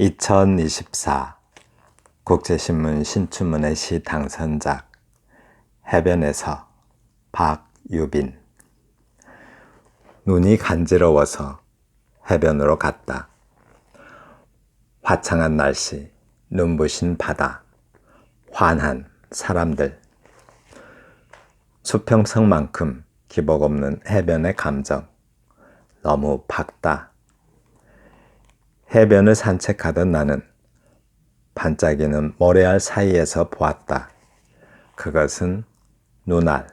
2024 국제신문 신춘문예 시 당선작 해변에서 박유빈. 눈이 간지러워서 해변으로 갔다. 화창한 날씨, 눈부신 바다, 환한 사람들. 수평선만큼 기복 없는 해변의 감정. 너무 밝다. 해변을 산책하던 나는 반짝이는 모래알 사이에서 보았다. 그것은 눈알.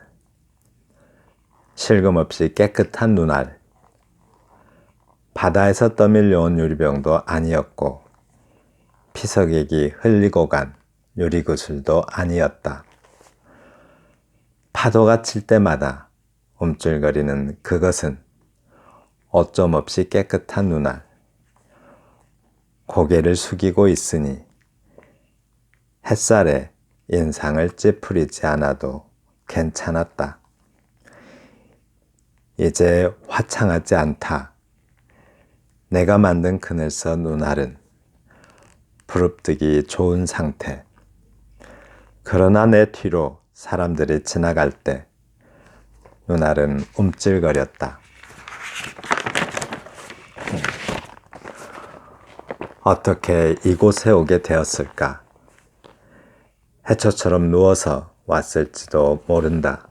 실금없이 깨끗한 눈알. 바다에서 떠밀려온 유리병도 아니었고 피서객이 흘리고 간 유리구슬도 아니었다. 파도가 칠 때마다 움찔거리는 그것은 어쩜 없이 깨끗한 눈알. 고개를 숙이고 있으니 햇살에 인상을 찌푸리지 않아도 괜찮았다. 이제 화창하지 않다. 내가 만든 그늘서 눈알은 부릅뜨기 좋은 상태. 그러나 내 뒤로 사람들이 지나갈 때 눈알은 움찔거렸다. 어떻게 이곳에 오게 되었을까? 해초처럼 누워서 왔을지도 모른다.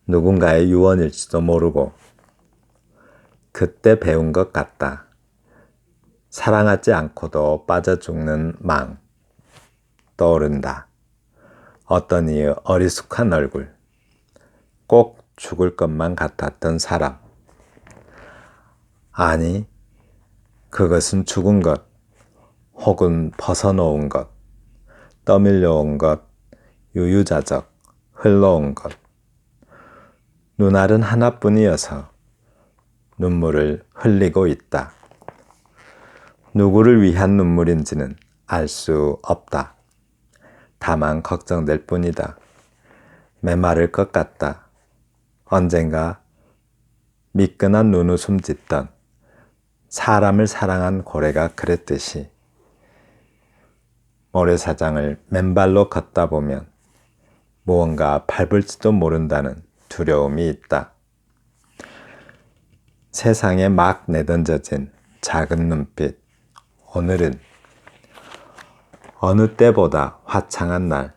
누군가의 유언일지도 모르고 그때 배운 것 같다. 사랑하지 않고도 빠져 죽는 망. 떠오른다. 어떤 이의 어리숙한 얼굴. 꼭 죽을 것만 같았던 사람. 아니, 그것은 죽은 것, 혹은 벗어놓은 것, 떠밀려온 것, 유유자적, 흘러온 것. 눈알은 하나뿐이어서 눈물을 흘리고 있다. 누구를 위한 눈물인지는 알 수 없다. 다만 걱정될 뿐이다. 메마를 것 같다. 언젠가 미끈한 눈웃음 짓던 사람을 사랑한 고래가 그랬듯이 모래사장을 맨발로 걷다 보면 무언가 밟을지도 모른다는 두려움이 있다. 세상에 막 내던져진 작은 눈빛. 오늘은 어느 때보다 화창한 날.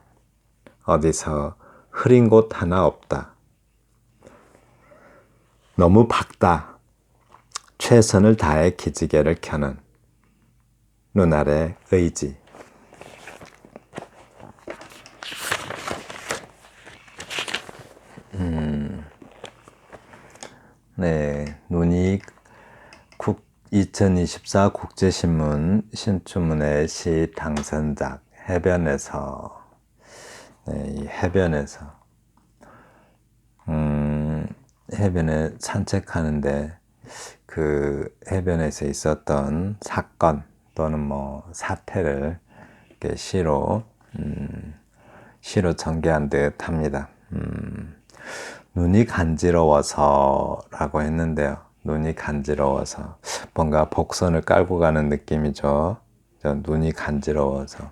어디서 흐린 곳 하나 없다. 너무 밝다. 최선을 다해 기지개를 켜는 눈알의 의지. 네, 눈이 2024 국제신문 신춘문예 시 당선작 해변에서. 네, 이 해변에서 해변에 산책하는데 그 해변에서 있었던 사건 또는 사태를 이렇게 시로 전개한 듯 합니다. 눈이 간지러워서 라고 했는데요. 눈이 간지러워서 뭔가 복선을 깔고 가는 느낌이죠. 눈이 간지러워서.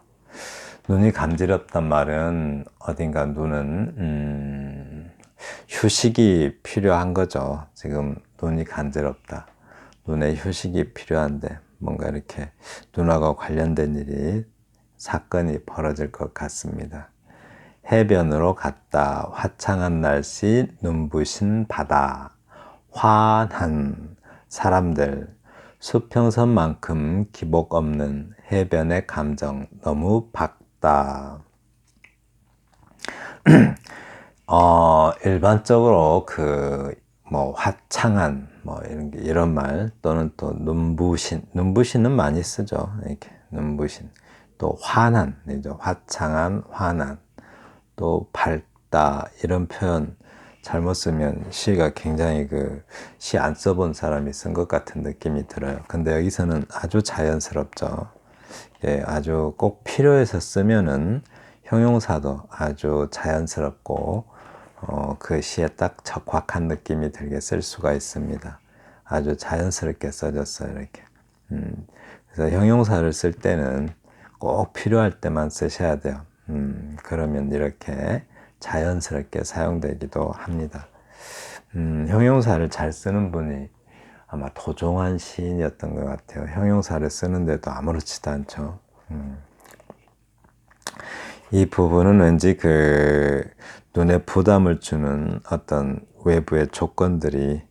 눈이 간지럽단 말은 어딘가 눈은 휴식이 필요한 거죠. 지금 눈이 간지럽다. 눈에 휴식이 필요한데 뭔가 이렇게 눈하고 관련된 일이 사건이 벌어질 것 같습니다. 해변으로 갔다. 화창한 날씨, 눈부신 바다, 환한 사람들, 수평선만큼 기복 없는 해변의 감정. 너무 밝다. 일반적으로 화창한 이런 말 또는 또 눈부신은 많이 쓰죠. 이렇게 눈부신. 또 환한, 화창한, 환한. 또 밝다 이런 표현 잘못 쓰면 시가 굉장히 시 안 써본 사람이 쓴 것 같은 느낌이 들어요. 근데 여기서는 아주 자연스럽죠. 예, 아주 꼭 필요해서 쓰면은 형용사도 아주 자연스럽고 그 시에 딱 적확한 느낌이 들게 쓸 수가 있습니다. 아주 자연스럽게 써졌어요. 이렇게 그래서 형용사를 쓸 때는 꼭 필요할 때만 쓰셔야 돼요. 그러면 이렇게 자연스럽게 사용되기도 합니다. 형용사를 잘 쓰는 분이 아마 도종환 시인이었던 것 같아요. 형용사를 쓰는데도 아무렇지도 않죠. 이 부분은 왠지 그 눈에 부담을 주는 어떤 외부의 조건들이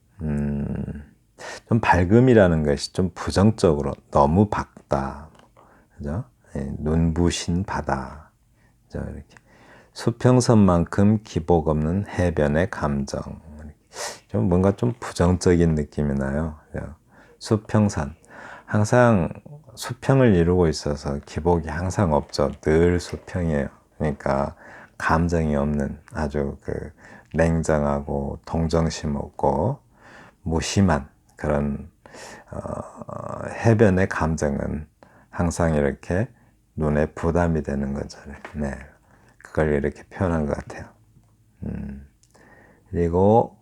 좀 밝음이라는 것이 좀 부정적으로 너무 밝다, 그죠? 예, 눈부신 바다, 그죠? 이렇게 수평선만큼 기복 없는 해변의 감정, 좀 뭔가 좀 부정적인 느낌이 나요. 그죠? 수평선, 항상 수평을 이루고 있어서 기복이 항상 없죠. 늘 수평이에요. 그러니까 감정이 없는 아주 그 냉정하고 동정심 없고 무심한 그런 해변의 감정은 항상 이렇게 눈에 부담이 되는 거죠. 네, 그걸 이렇게 표현한 것 같아요. 그리고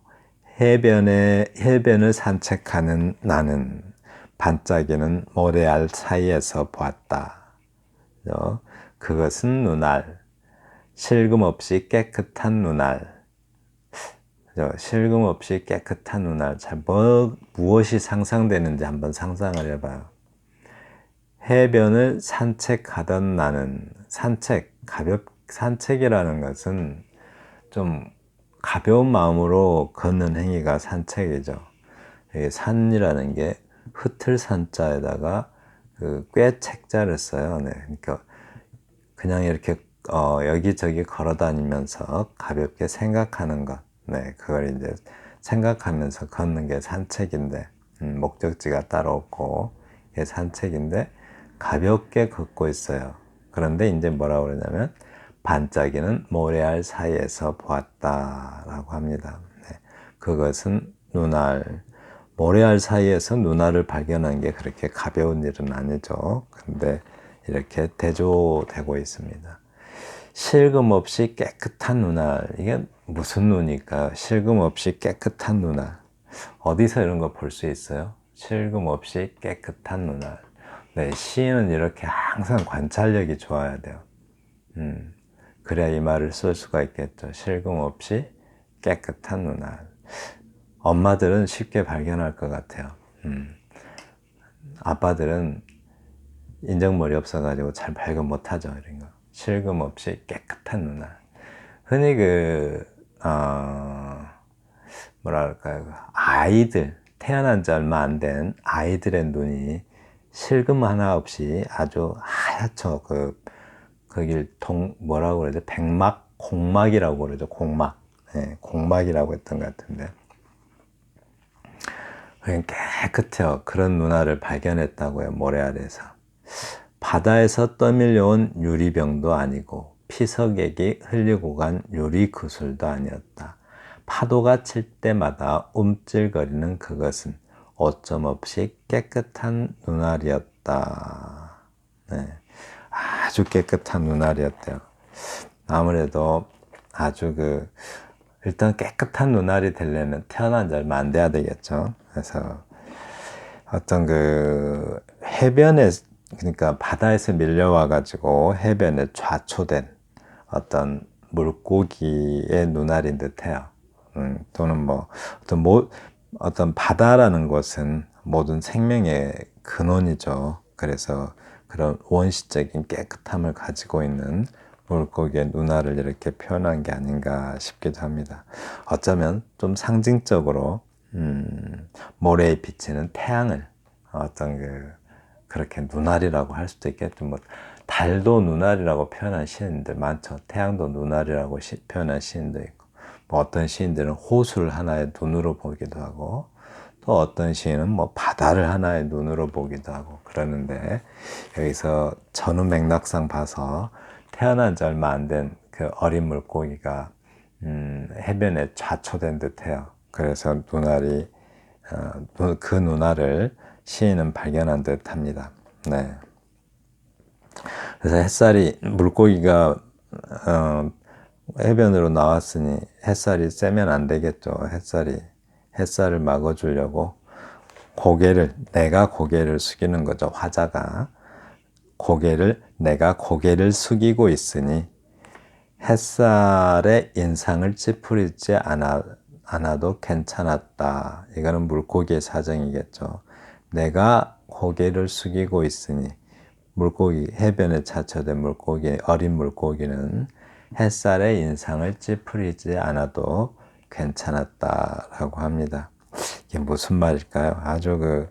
해변을 산책하는 나는 반짝이는 모래알 사이에서 보았다. 그것은 눈알, 실금없이 깨끗한 눈알. 실금없이 깨끗한 눈알. 잘 무엇이 상상되는지 한번 상상을 해봐요. 해변을 산책하던 나는, 산책이라는 것은 좀 가벼운 마음으로 걷는 행위가 산책이죠. 산이라는 게 흩을 산자에다가 그 꽤 책자를 써요. 네. 그러니까 그냥 이렇게 여기저기 걸어 다니면서 가볍게 생각하는 것. 네. 그걸 이제 생각하면서 걷는 게 산책인데, 목적지가 따로 없고, 이게 산책인데, 가볍게 걷고 있어요. 그런데 이제 뭐라고 그러냐면, 반짝이는 모래알 사이에서 보았다라고 합니다. 네. 그것은 눈알, 모래알 사이에서 눈알을 발견한 게 그렇게 가벼운 일은 아니죠. 근데 이렇게 대조되고 있습니다. 실금 없이 깨끗한 눈알. 이게 무슨 눈일까? 실금 없이 깨끗한 눈알. 어디서 이런 거 볼 수 있어요? 실금 없이 깨끗한 눈알. 네, 시인은 이렇게 항상 관찰력이 좋아야 돼요. 그래야 이 말을 쓸 수가 있겠죠. 실금 없이 깨끗한 눈알. 엄마들은 쉽게 발견할 것 같아요. 아빠들은 인정머리 없어가지고 잘 발견 못하죠. 이런 거. 실금 없이 깨끗한 눈알. 흔히 뭐랄까요. 아이들, 태어난 지 얼마 안 된 아이들의 눈이 실금 하나 없이 아주 하얗죠. 거길 뭐라고 그러죠? 공막이라고 그러죠. 공막. 네, 공막이라고 했던 것 같은데. 그냥 깨끗해요. 그런 눈알을 발견했다고요. 모래알에서. 바다에서 떠밀려온 유리병도 아니고 피서객이 흘리고 간 유리구슬도 아니었다. 파도가 칠 때마다 움찔거리는 그것은 오점 없이 깨끗한 눈알이었다. 네. 아주 깨끗한 눈알이었대요. 아무래도 아주 일단 깨끗한 눈알이 되려면 태어난 지 얼마 안 돼야 되겠죠. 그래서 어떤 해변에, 그러니까 바다에서 밀려와 가지고 해변에 좌초된 어떤 물고기의 눈알인 듯해요. 또는 어떤 바다라는 것은 모든 생명의 근원이죠. 그래서 그런 원시적인 깨끗함을 가지고 있는 물고기의 눈알을 이렇게 표현한 게 아닌가 싶기도 합니다. 어쩌면 좀 상징적으로 모래에 비치는 태양을 그렇게 눈알이라고 할 수도 있겠죠. 달도 눈알이라고 표현한 시인들 많죠. 태양도 눈알이라고 표현한 시인도 있고, 어떤 시인들은 호수를 하나의 눈으로 보기도 하고, 또 어떤 시인은 바다를 하나의 눈으로 보기도 하고 그러는데, 여기서 전후 맥락상 봐서 태어난 지 얼마 안 된 그 어린 물고기가 해변에 좌초된 듯해요. 그래서 그 눈알을 시인은 발견한 듯합니다. 네. 그래서 물고기가 해변으로 나왔으니 햇살이 쐬면 안 되겠죠. 햇살을 막아주려고 내가 고개를 숙이는 거죠. 화자가 내가 고개를 숙이고 있으니 햇살에 인상을 찌푸리지 않아도 괜찮았다. 이거는 물고기의 사정이겠죠. 내가 고개를 숙이고 있으니 해변에 자초된 어린 물고기는 햇살에 인상을 찌푸리지 않아도 괜찮았다라고 합니다. 이게 무슨 말일까요? 아주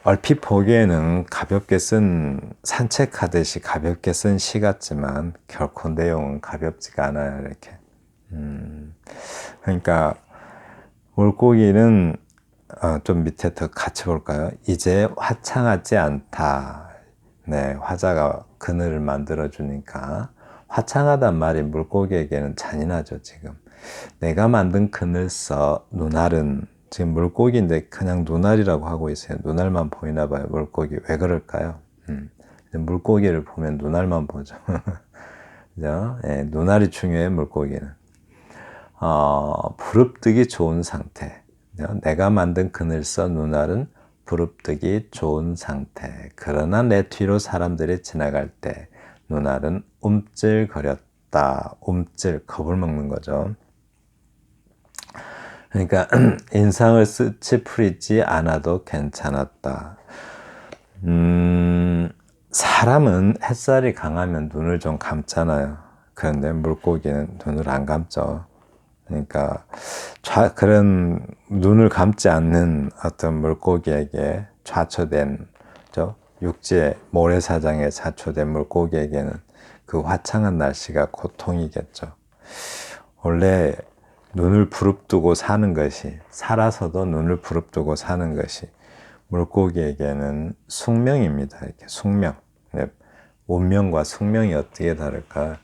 얼핏 보기에는 산책하듯이 가볍게 쓴 시 같지만 결코 내용은 가볍지가 않아요, 이렇게. 그러니까 물고기는 좀 밑에 더 같이 볼까요? 이제 화창하지 않다. 네, 화자가 그늘을 만들어주니까 화창하단 말이 물고기에게는 잔인하죠, 지금. 내가 만든 그늘 써 눈알은 지금 물고기인데 그냥 눈알이라고 하고 있어요. 눈알만 보이나 봐요, 물고기. 왜 그럴까요? 물고기를 보면 눈알만 보죠. 그죠? 예, 눈알이 중요해요, 물고기는. 부릅뜨기 좋은 상태. 내가 만든 그늘 써 눈알은 부릅뜨기 좋은 상태. 그러나 내 뒤로 사람들이 지나갈 때 눈알은 움찔거렸다. 겁을 먹는 거죠. 그러니까 인상을 찌푸리지 않아도 괜찮았다. 사람은 햇살이 강하면 눈을 좀 감잖아요. 그런데 물고기는 눈을 안 감죠. 그러니까 그런 눈을 감지 않는 어떤 물고기에게 육지의 모래사장에 자초된 물고기에게는 그 화창한 날씨가 고통이겠죠. 원래 눈을 부릅뜨고 사는 것이, 살아서도 눈을 부릅뜨고 사는 것이 물고기에게는 숙명입니다. 이렇게 숙명. 운명과 숙명이 어떻게 다를까?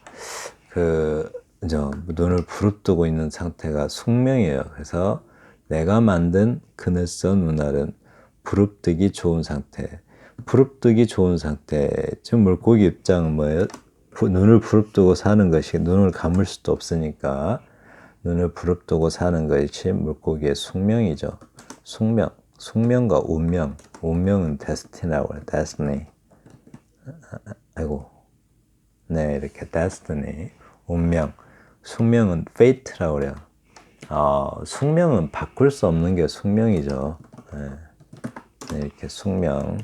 눈을 부릅뜨고 있는 상태가 숙명이에요. 그래서 내가 만든 그늘 써 눈알은 부릅뜨기 좋은 상태. 부릅뜨기 좋은 상태. 지금 물고기 입장은 뭐예요? 눈을 부릅뜨고 사는 것이, 눈을 감을 수도 없으니까 눈을 부릅뜨고 사는 것이 물고기의 숙명이죠. 숙명과 운명. 운명은 destiny라고 해요. destiny. 네, 이렇게 destiny. 운명. 숙명은 fate라고 그래요. 숙명은 바꿀 수 없는 게 숙명이죠. 네, 이렇게 숙명.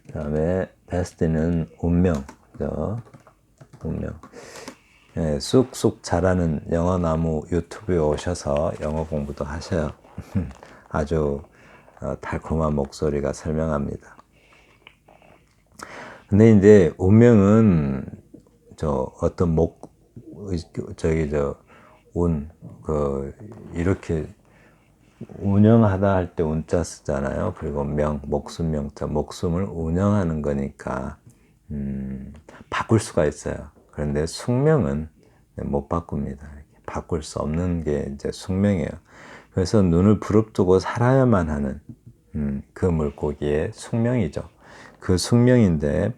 그 다음에 destiny는 운명. 그죠? 운명. 네, 쑥쑥 자라는 영어나무 유튜브에 오셔서 영어 공부도 하셔요. 아주 달콤한 목소리가 설명합니다. 근데 이제 운명은 이렇게 운영하다 할 때 운자 쓰잖아요. 그리고 목숨 명자, 목숨을 운영하는 거니까 바꿀 수가 있어요. 그런데 숙명은 못 바꿉니다. 바꿀 수 없는 게 이제 숙명이에요. 그래서 눈을 부릅뜨고 살아야만 하는 그 물고기의 숙명이죠. 그 숙명인데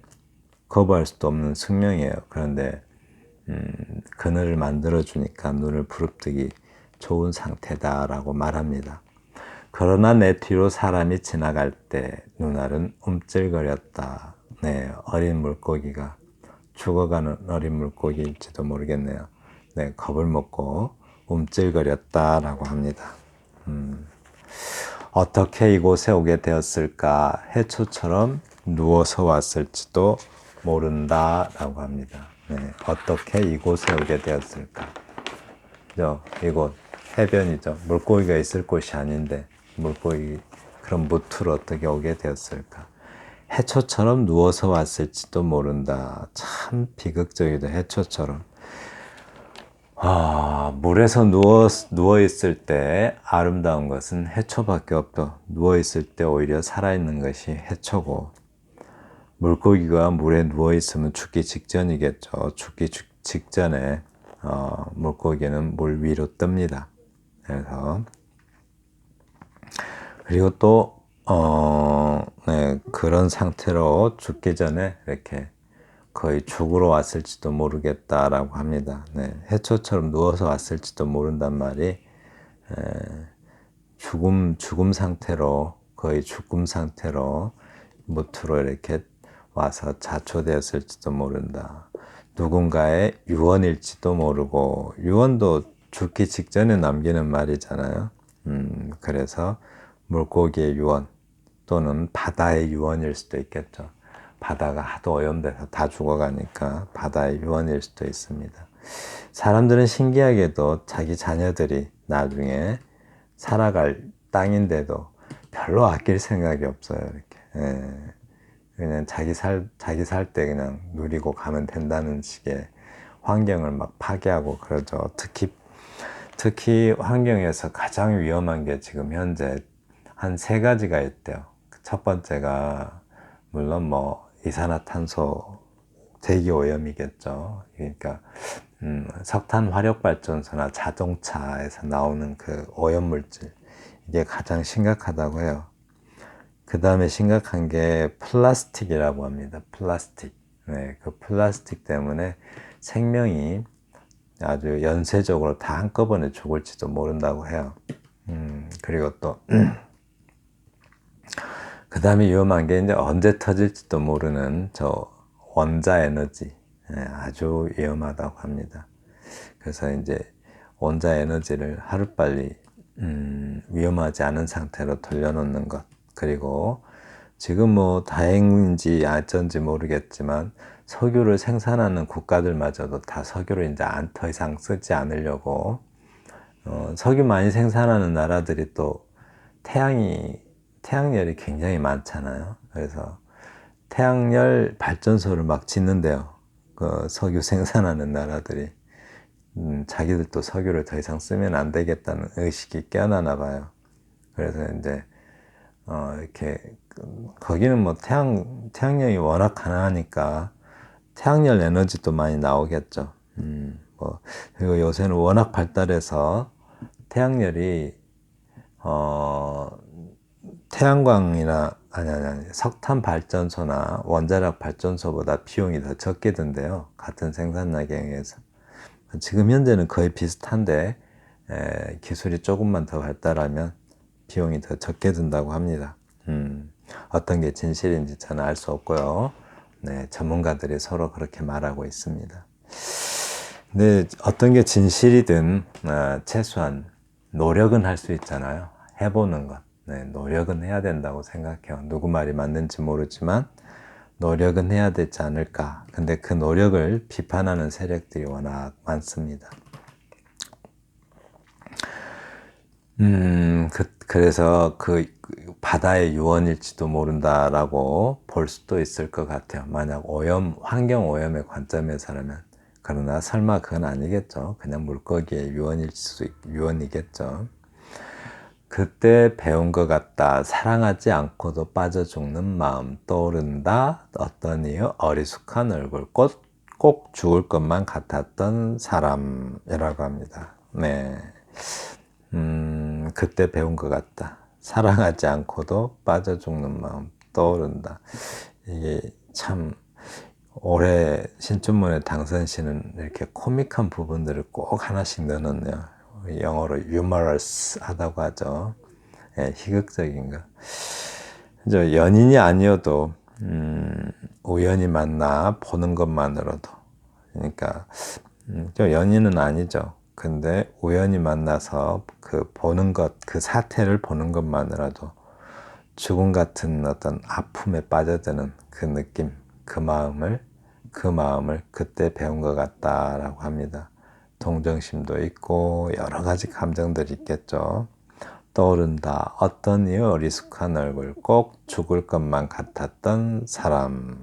거부할 수도 없는 숙명이에요. 그런데 그늘을 만들어주니까 눈을 부릅뜨기 좋은 상태다라고 말합니다. 그러나 내 뒤로 사람이 지나갈 때 눈알은 움찔거렸다. 네, 어린 물고기가 죽어가는 어린 물고기일지도 모르겠네요. 네, 겁을 먹고 움찔거렸다라고 합니다. 어떻게 이곳에 오게 되었을까? 해초처럼 누워서 왔을지도 모른다라고 합니다. 네, 어떻게 이곳에 오게 되었을까? 이곳 해변이죠. 물고기가 있을 곳이 아닌데 그런 무트로 어떻게 오게 되었을까? 해초처럼 누워서 왔을지도 모른다. 참 비극적이다. 해초처럼. 물에서 누워 있을 때 아름다운 것은 해초밖에 없다. 누워 있을 때 오히려 살아있는 것이 해초고, 물고기가 물에 누워 있으면 죽기 직전이겠죠. 죽기 직전에 물고기는 물 위로 뜹니다. 그리고 또 그런 상태로 죽기 전에 이렇게 거의 죽으러 왔을지도 모르겠다라고 합니다. 네, 해초처럼 누워서 왔을지도 모른단 말이 죽음 상태로 거의 죽음 상태로 무트로 이렇게 와서 자초되었을지도 모른다. 누군가의 유언일지도 모르고, 유언도 죽기 직전에 남기는 말이잖아요. 그래서 물고기의 유언 또는 바다의 유언일 수도 있겠죠. 바다가 하도 오염돼서 다 죽어가니까 바다의 유언일 수도 있습니다. 사람들은 신기하게도 자기 자녀들이 나중에 살아갈 땅인데도 별로 아낄 생각이 없어요. 이렇게. 예. 그냥 자기 살 때 그냥 누리고 가면 된다는 식의 환경을 막 파괴하고 그러죠. 특히 환경에서 가장 위험한 게 지금 현재 한 3가지가 있대요. 첫 번째가 물론 뭐 이산화탄소 대기 오염이겠죠. 그러니까 석탄 화력 발전소나 자동차에서 나오는 그 오염 물질, 이게 가장 심각하다고 해요. 그 다음에 심각한 게 플라스틱이라고 합니다. 플라스틱. 네, 그 플라스틱 때문에 생명이 아주 연쇄적으로 다 한꺼번에 죽을지도 모른다고 해요. 그리고 또 그 다음에 위험한 게 이제 언제 터질지도 모르는 저 원자 에너지. 네, 아주 위험하다고 합니다. 그래서 이제 원자 에너지를 하루빨리 위험하지 않은 상태로 돌려놓는 것. 그리고 지금 뭐 다행인지 어쩐지 모르겠지만 석유를 생산하는 국가들마저도 다 석유를 이제 더 이상 쓰지 않으려고 석유 많이 생산하는 나라들이 또 태양열이 굉장히 많잖아요. 그래서 태양열 발전소를 막 짓는데요. 그 석유 생산하는 나라들이 자기들도 석유를 더 이상 쓰면 안 되겠다는 의식이 깨어나나 봐요. 그래서 이제 이렇게 거기는 뭐 태양열이 워낙 가능하니까 태양열 에너지도 많이 나오겠죠. 뭐 그리고 요새는 워낙 발달해서 태양열이 태양광이나 아니 석탄 발전소나 원자력 발전소보다 비용이 더 적게 든대요. 같은 생산량에 의해서. 지금 현재는 거의 비슷한데 기술이 조금만 더 발달하면 비용이 더 적게 든다고 합니다. 어떤 게 진실인지 저는 알 수 없고요. 네, 전문가들이 서로 그렇게 말하고 있습니다. 근데 어떤 게 진실이든 최소한 노력은 할 수 있잖아요. 해보는 것. 네, 노력은 해야 된다고 생각해요. 누구 말이 맞는지 모르지만 노력은 해야 되지 않을까. 근데 그 노력을 비판하는 세력들이 워낙 많습니다. 그래서 그 바다의 유언일지도 모른다라고 볼 수도 있을 것 같아요. 만약 환경 오염의 관점에서라면. 그러나 설마 그건 아니겠죠. 그냥 물고기의 유언이겠죠. 그때 배운 것 같다. 사랑하지 않고도 빠져 죽는 마음 떠오른다. 어떤 이유? 어리숙한 얼굴. 꼭 죽을 것만 같았던 사람이라고 합니다. 네. 그때 배운 것 같다. 사랑하지 않고도 빠져 죽는 마음 떠오른다. 이게 참 올해 신춘문예 당선시는 이렇게 코믹한 부분들을 꼭 하나씩 넣어놓네요. 영어로 humorous 하다고 하죠. 예, 희극적인 거. 연인이 아니어도 우연히 만나 보는 것만으로도, 그러니까 연인은 아니죠. 근데 우연히 만나서 그 보는 것, 그 사태를 보는 것만으로도 죽음 같은 어떤 아픔에 빠져드는 그 느낌, 그 마음을 그때 배운 것 같다라고 합니다. 동정심도 있고 여러 가지 감정들이 있겠죠. 떠오른다. 어떤 이유? 어리숙한 얼굴. 꼭 죽을 것만 같았던 사람.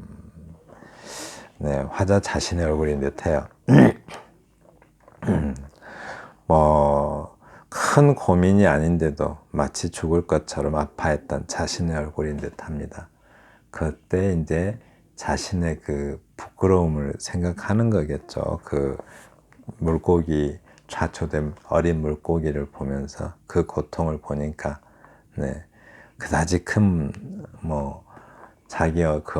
네, 화자 자신의 얼굴인 듯해요. 큰 고민이 아닌데도 마치 죽을 것처럼 아파했던 자신의 얼굴인 듯합니다. 그때 이제 자신의 그 부끄러움을 생각하는 거겠죠. 그 물고기, 좌초된 어린 물고기를 보면서 그 고통을 보니까, 네, 그다지 자기의 그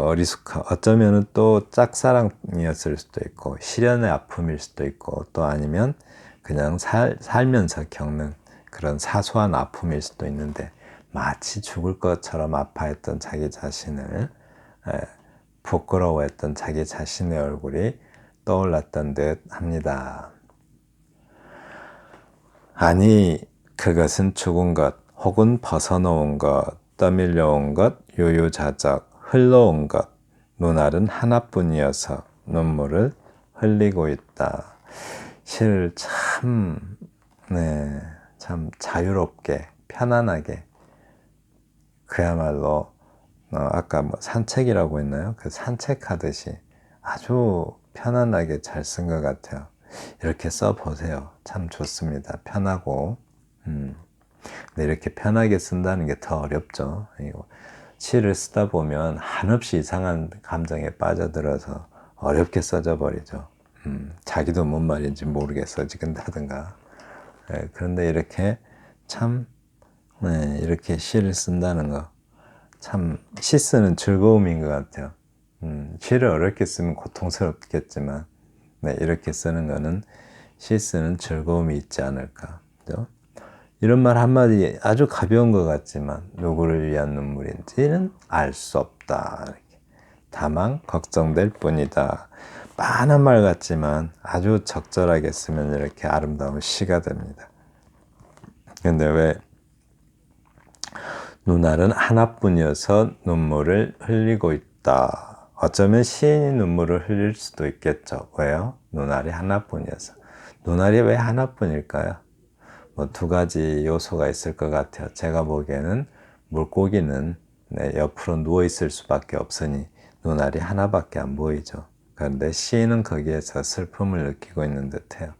어쩌면은 또 짝사랑이었을 수도 있고, 실연의 아픔일 수도 있고, 또 아니면 그냥 살면서 겪는 그런 사소한 아픔일 수도 있는데, 마치 죽을 것처럼 아파했던 자기 자신을, 부끄러워했던 자기 자신의 얼굴이 떠올랐던 듯 합니다. 아니, 그것은 죽은 것, 혹은 벗어놓은 것, 떠밀려온 것, 요요자적, 흘러온 것, 눈알은 하나뿐이어서 눈물을 흘리고 있다. 시를 참, 참 자유롭게, 편안하게, 그야말로, 아까 뭐 산책이라고 했나요? 그 산책하듯이 아주 편안하게 잘 쓴 것 같아요. 이렇게 써보세요. 참 좋습니다. 편하고. 근데 이렇게 편하게 쓴다는 게 더 어렵죠. 시를 쓰다 보면 한없이 이상한 감정에 빠져들어서 어렵게 써져 버리죠. 자기도 뭔 말인지 모르게 써지긴다든가. 그런데 이렇게 참, 이렇게 시를 쓴다는 거, 참, 시 쓰는 즐거움인 것 같아요. 시를 어렵게 쓰면 고통스럽겠지만, 이렇게 쓰는 거는 시 쓰는 즐거움이 있지 않을까. 그죠? 이런 말 한마디 아주 가벼운 것 같지만 누구를 위한 눈물인지는 알 수 없다. 이렇게. 다만 걱정될 뿐이다. 빤한 말 같지만 아주 적절하게 쓰면 이렇게 아름다운 시가 됩니다. 근데 왜 눈알은 하나뿐이어서 눈물을 흘리고 있다. 어쩌면 시인이 눈물을 흘릴 수도 있겠죠. 왜요? 눈알이 하나뿐이어서. 눈알이 왜 하나뿐일까요? 뭐 두 가지 요소가 있을 것 같아요. 제가 보기에는 물고기는 옆으로 누워 있을 수밖에 없으니 눈알이 하나밖에 안 보이죠. 그런데 시인은 거기에서 슬픔을 느끼고 있는 듯해요.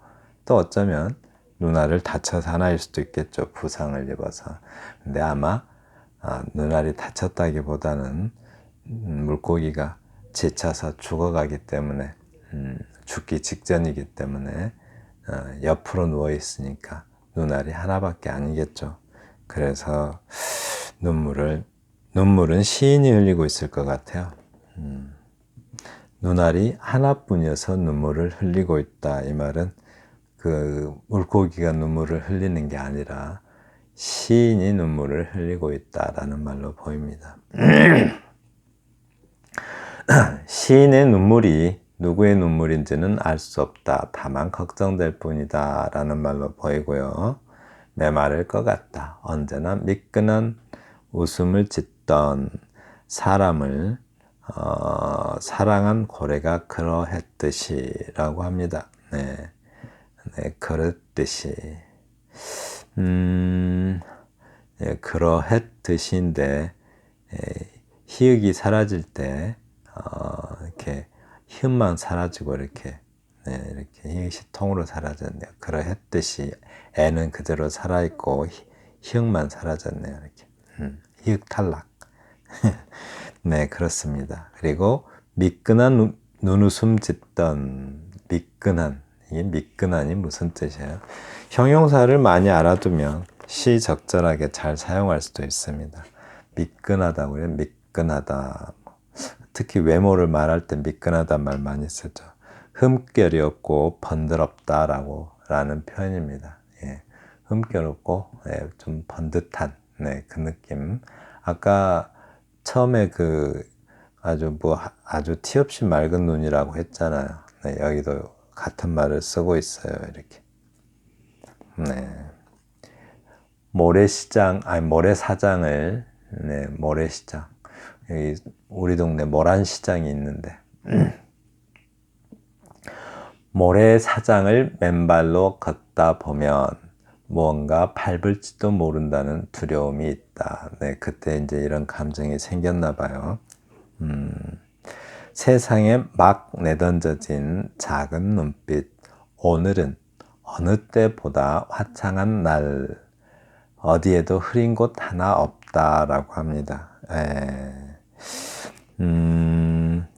또 어쩌면 눈알을 다쳐서 하나일 수도 있겠죠. 부상을 입어서. 근데 아마 눈알이 다쳤다기보다는 물고기가 지쳐서 죽어가기 때문에, 죽기 직전이기 때문에 옆으로 누워 있으니까 눈알이 하나밖에 아니겠죠. 그래서 눈물은 시인이 흘리고 있을 것 같아요. 눈알이 하나뿐이어서 눈물을 흘리고 있다. 이 말은 그 물고기가 눈물을 흘리는 게 아니라 시인이 눈물을 흘리고 있다라는 말로 보입니다. 시인의 눈물이 누구의 눈물인지는 알 수 없다. 다만 걱정될 뿐이다. 라는 말로 보이고요. 메마를 것 같다. 언제나 미끈한 웃음을 짓던 사람을 사랑한 고래가 그러했듯이 라고 합니다. 그렇듯이. 그러했듯이인데, 희역이 사라질 때, 이렇게 희음만 사라지고 이렇게 희역이 통으로 사라졌네요. 그러했듯이 애는 그대로 살아있고 희역만 사라졌네요. 이렇게 희역 탈락. 네, 그렇습니다. 그리고 미끈한 눈웃음 짓던 미끈한, 이게 미끈한이 무슨 뜻이에요? 형용사를 많이 알아두면 시적절하게 잘 사용할 수도 있습니다. 미끈하다고 해요. 미끈하다. 특히 외모를 말할 때 미끈하다는 말 많이 쓰죠. 흠결이 없고 번드럽다라고 라는 표현입니다. 흠결 없고 좀 번듯한 그 느낌. 아까 처음에 아주 티 없이 맑은 눈이라고 했잖아요. 여기도 같은 말을 쓰고 있어요. 이렇게. 모래사장을 모래시장. 여기 우리 동네 모란시장이 있는데 모래사장을 맨발로 걷다 보면 무언가 밟을지도 모른다는 두려움이 있다. 그때 이제 이런 감정이 생겼나 봐요. 세상에 막 내던져진 작은 눈빛. 오늘은 어느 때보다 화창한 날. 어디에도 흐린 곳 하나 없다라고 합니다.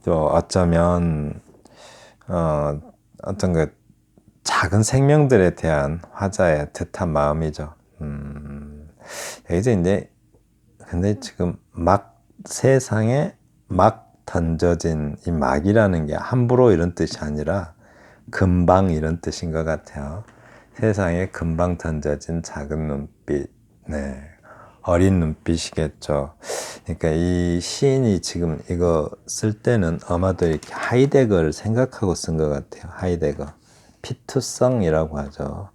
또 어쩌면 어떤 그 작은 생명들에 대한 화자의 뜻한 마음이죠. 여기서 이제 근데 지금 세상에 막 던져진 이 막이라는 게 함부로 이런 뜻이 아니라 금방 이런 뜻인 것 같아요. 세상에 금방 던져진 작은 눈빛. 어린 눈빛이겠죠. 그러니까 이 시인이 지금 이거 쓸 때는 아마도 이렇게 하이데거를 생각하고 쓴 것 같아요. 하이데거. 피투성이라고 하죠.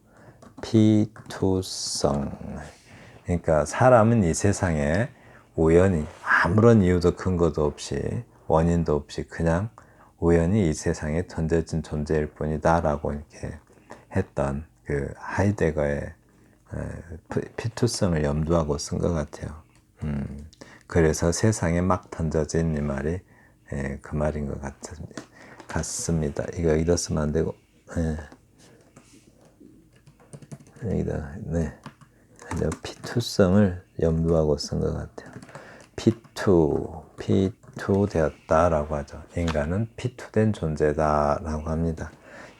피투성. 그러니까 사람은 이 세상에 우연히 아무런 이유도 근거도 없이 원인도 없이 그냥 우연히 이 세상에 던져진 존재일 뿐이다 라고 이렇게 했던 그 하이데거의 피투성을 염두하고 쓴 것 같아요. 그래서 세상에 막 던져진 이 말이 그 말인 것 같습니다. 이거 여기다 쓰면 안 되고 여기다 피투성을 염두하고 쓴 것 같아요. 피투 되었다라고 하죠. 인간은 피투된 존재다라고 합니다.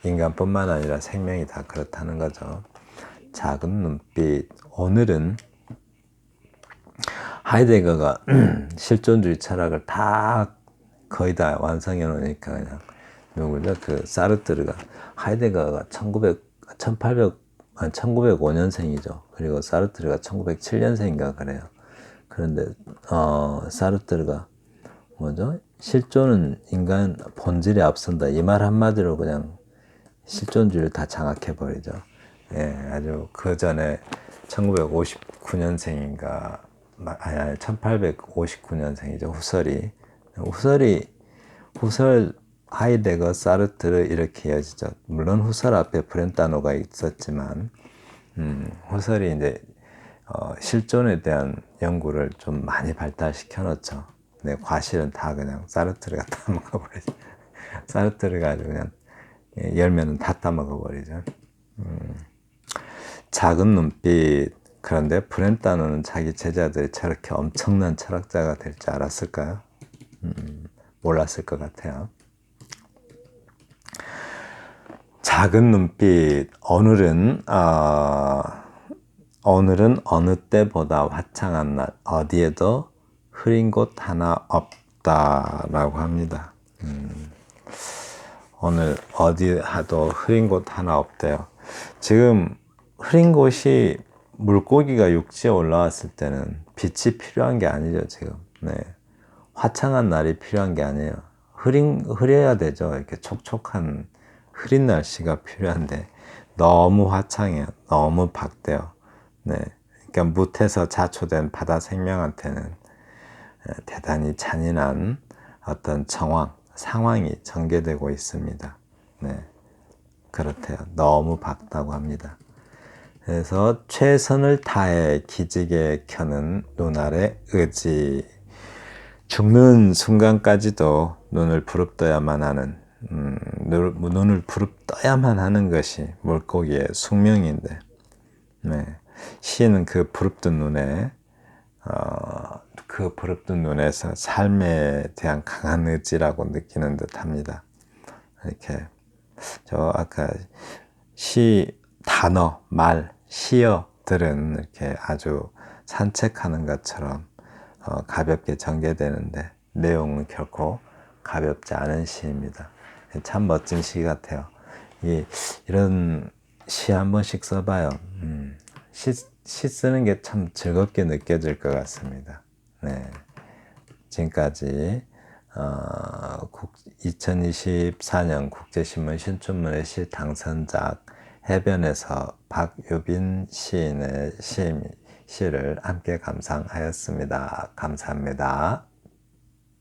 인간뿐만 아니라 생명이 다 그렇다는 거죠. 작은 눈빛. 오늘은 하이데거가 실존주의 철학을 다 거의 다 완성해 놓으니까 그냥 누구죠? 그 사르트르가 하이데거가 1905년생이죠. 그리고 사르트르가 1907년생인가 그래요. 그런데 사르트르가 뭐죠? 실존은 인간 본질에 앞선다. 이 말 한마디로 그냥 실존주의를 다 장악해 버리죠. 예, 아주 그 전에 1959년생인가 아니 1859년생이죠. 후설 하이데거 사르트르 이렇게 이어지죠. 물론 후설 앞에 브렌타노가 있었지만 후설이 이제 실존에 대한 연구를 좀 많이 발달시켜 놓죠. 네, 과실은 다 그냥 사르트르가 다 먹어버리죠. 사르트르가 아주 그냥 열매는 다 따먹어버리죠. 작은 눈빛. 그런데 브렌타노는 자기 제자들이 저렇게 엄청난 철학자가 될 줄 알았을까요? 몰랐을 것 같아요. 작은 눈빛. 오늘은 어느 때보다 화창한 날, 어디에도 흐린 곳 하나 없다라고 합니다. 오늘 어디 하도 흐린 곳 하나 없대요. 지금 흐린 곳이 물고기가 육지에 올라왔을 때는 빛이 필요한 게 아니죠, 지금. 네. 화창한 날이 필요한 게 아니에요. 흐려야 되죠. 이렇게 촉촉한 흐린 날씨가 필요한데 너무 화창해요. 너무 밝대요. 네. 그러니까 무태서 자초된 바다 생명한테는 대단히 잔인한 어떤 상황이 전개되고 있습니다. 네. 그렇대요. 너무 밝다고 합니다. 그래서 최선을 다해 기지개 켜는 눈 아래 의지. 죽는 순간까지도 눈을 부릅떠야만 하는 눈을 부릅떠야만 하는 것이 물고기의 숙명인데, 네. 시인은 그 부릅뜬 눈에서 삶에 대한 강한 의지라고 느끼는 듯합니다. 이렇게 아까 단어, 말, 시어들은 이렇게 아주 산책하는 것처럼 가볍게 전개되는데 내용은 결코 가볍지 않은 시입니다. 참 멋진 시 같아요. 이런 시 한 번씩 써봐요. 시 쓰는 게 참 즐겁게 느껴질 것 같습니다. 네. 지금까지 2024년 국제신문 신춘문예 시 당선작 해변에서 박유빈 시인의 시를 함께 감상하였습니다. 감사합니다.